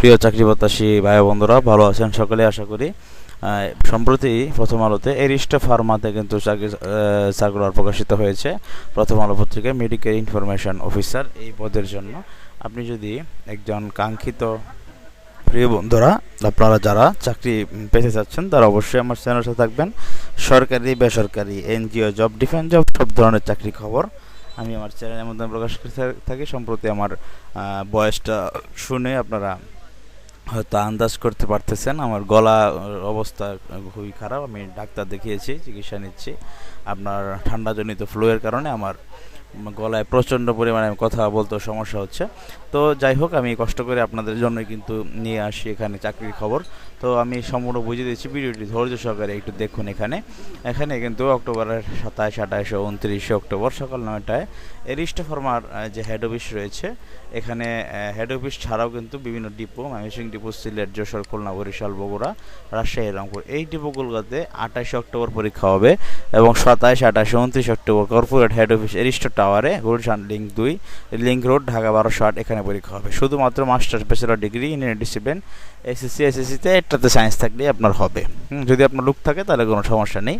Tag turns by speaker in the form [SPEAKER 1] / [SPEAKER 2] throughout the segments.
[SPEAKER 1] প্রিয় চাকরি প্রত্যাশী ভাই বন্ধুরা, ভালো আছেন সকলে আশা করি। সম্প্রতি প্রথম আলোতে এরিস্টা ফার্মাতে কিন্তু সার্কুলার প্রকাশিত হয়েছে। প্রথম আলো পত্রিকায় মেডিকেল ইনফরমেশন অফিসার এই পদের জন্য আপনি যদি একজন কাঙ্ক্ষিত প্রিয় বন্ধুরা, আপনারা যারা চাকরি পেতে চাচ্ছেন তারা অবশ্যই আমার চ্যানেলের সাথে থাকবেন। সরকারি, বেসরকারি, এনজিও জব, ডিফেন্স জব, সব ধরনের চাকরি খবর আমি আমার চ্যানেলের মধ্যে প্রকাশ করে থাকি। সম্প্রতি আমার বয়সটা শুনে আপনারা হয়তো আন্দাজ করতে পারতেছেন, আমার গলা অবস্থা খুবই খারাপ। আমি ডাক্তার দেখিয়েছি, চিকিৎসা নিচ্ছি। আপনার ঠান্ডাজনিত ফ্লুয়ের কারণে আমার গলায় প্রচণ্ড পরিমাণে কথা বলতেও সমস্যা হচ্ছে। তো যাই হোক, আমি কষ্ট করে আপনাদের জন্য কিন্তু নিয়ে আসি এখানে চাকরির খবর। তো আমি সম্পূর্ণ বুঝিয়ে দিচ্ছি, ভিডিওটি ধৈর্য সহকারে একটু দেখুন। এখানে কিন্তু অক্টোবরের 27, 28, 29 অক্টোবর সকাল 9টায় এরিস্টা ফার্মার যে হেড অফিস রয়েছে, এখানে হেড অফিস ছাড়াও কিন্তু বিভিন্ন ডিপো, ময়মনসিংহ ডিপো, সিলেট, যশোর, খুলনা, বরিশাল, বগুড়া, রাজশাহী, রংপুর, এই ডিপোগুলোতে 28 অক্টোবর পরীক্ষা হবে এবং 27, 28, 29 October corporate head office Aristo টাওয়ারে, Gulshan link 2, link road, Dhaka 1208 এখানে পরীক্ষা হবে। শুধুমাত্র masters, bachelor degree in discipline, এসএসসিতে একটাতে সায়েন্স থাকলেই আপনার হবে। যদি আপনার লুক থাকে তাহলে কোনো সমস্যা নেই,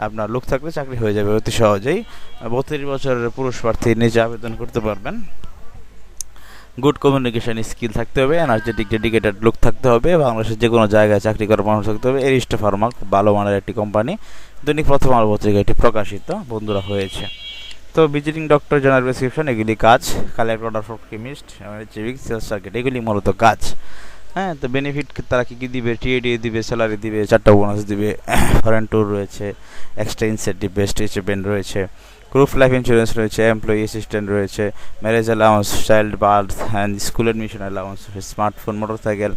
[SPEAKER 1] আপনার লুক থাকলে চাকরি হয়ে যাবে অতি সহজেই। 32 বছরের পুরুষ প্রার্থী নিজে আবেদন করতে পারবেন। গুড কমিউনিকেশন স্কিল থাকতে হবে, এনার্জেটিক, ডেডিকেটেড লুক থাকতে হবে, বাংলাদেশের যে কোনো জায়গায় চাকরি করার মানুষ থাকতে হবে। এরিস্টা ফার্মা খুব ভালো মানের একটি কোম্পানি, দৈনিক প্রথম আলো পত্রিকা এটি প্রকাশিত বন্ধুরা হয়েছে। তো ভিজিটিং ডক্টর, জেনারেল প্রেসক্রিপশন, এগুলি কাজ। Collect order for chemist, civic, sales circuit, এগুলি মূলত কাজ। হ্যাঁ, তো বেনিফিট তারা কী কী দিবে? টিএডি দিবে, স্যালারি দিবে, 4টা বোনাস দিবে, ফরেন ট্যুর রয়েছে, এক্সট্রা ইনসেন্টিভ, বেস্ট স্টুডেন্ট রয়েছে, গ্রুপ লাইফ ইন্স্যুরেন্স রয়েছে, এমপ্লয়ি অ্যাসিস্ট্যান্ট রয়েছে, marriage allowance, child birth and school admission allowance, smartphone, motorcycle,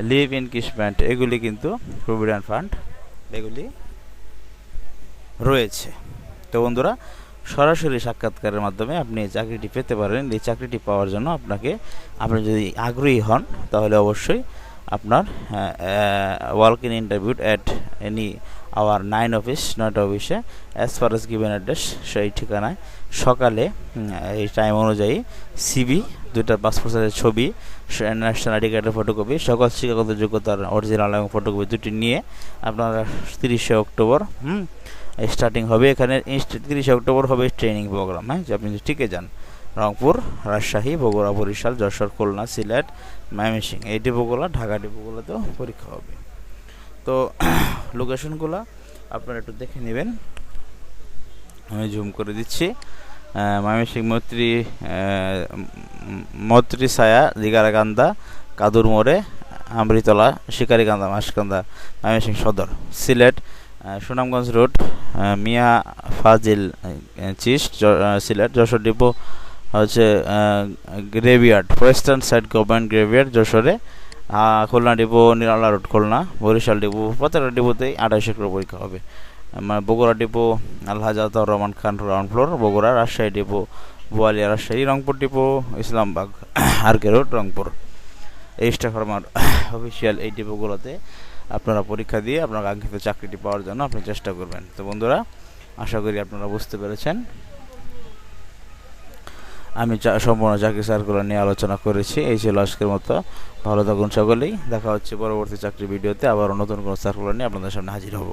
[SPEAKER 1] leave increment, এগুলি কিন্তু প্রভিডেন্ট ফান্ড এগুলি রয়েছে। তো বন্ধুরা, সরাসরি সাক্ষাৎকারের মাধ্যমে আপনি এই চাকরিটি পেতে পারেন। এই চাকরিটি পাওয়ার জন্য আপনি যদি আগ্রহী হন তাহলে অবশ্যই আপনার work in interview at any hour 9 office, 9টা অফিসে, as far as given address, সেই ঠিকানায় সকালে এই টাইম অনুযায়ী সিবি, 2টা পাসপোর্ট সাইজের ছবি, ন্যাশনাল আইডি কার্ডের ফটোকপি, সকল শিক্ষাগত যোগ্যতার অরিজিনাল এবং ফটোকপি দুটি নিয়ে আপনারা 30 অক্টোবর স্টার্টিং হবে। এখানে 30 অক্টোবর হবে ট্রেনিং প্রোগ্রাম। হ্যাঁ, যে আপনি টিকে যান রংপুর, রাজশাহী, বগুড়া, বরিশাল, যশোর, খুলনা, সিলেট, ময়মনসিংহ, এই ডিপোগুলো, ঢাকা ডিপোগুলোতেও পরীক্ষা হবে। তো লোকেশনগুলো আপনারা একটু দেখে নেবেন, আমি জুম করে দিচ্ছি। ময়মনসিংহ মৈত্রী ছায়া, দিগারাকান্দা, কাদুর মোড়ে, আমরিতলা, শিকারিকান্দা, মাসকান্দা, ময়মনসিংহ সদর। সিলেট সুনামগঞ্জ রোড, মিয়া ফাজিল চিস্ট, সিলেট। যশোর ডিপো হচ্ছে graveyard, western side government graveyard যশোরে। Khulna depot Nirala road, Khulna. Barishal depot, প্রত্যেকটা ডিপোতেই 28 অক্টোবর পরীক্ষা হবে। Bogura depot Alhaj Ataur Rahman Khan, ground floor, Bogura. Rajshahi depot Boalia, Rajshahi. Rangpur depot Islambag, RK road, Rangpur. Aristo ফার্মার অফিসিয়াল এই ডিপোগুলোতে আপনারা পরীক্ষা দিয়ে আপনার কাঙ্ক্ষিত চাকরিটি পাওয়ার জন্য আপনি চেষ্টা করবেন। তো বন্ধুরা, আশা করি আপনারা বুঝতে পেরেছেন। আমি সম্পূর্ণ চাকরি সার্কুলার নিয়ে আলোচনা করেছি। এই ছিল আজকের মতো। ভালো থাকুন সকলেই। দেখা হচ্ছে পরবর্তী চাকরি ভিডিওতে। আবার নতুন কোনো সার্কুলার নিয়ে আপনাদের সামনে হাজির হব।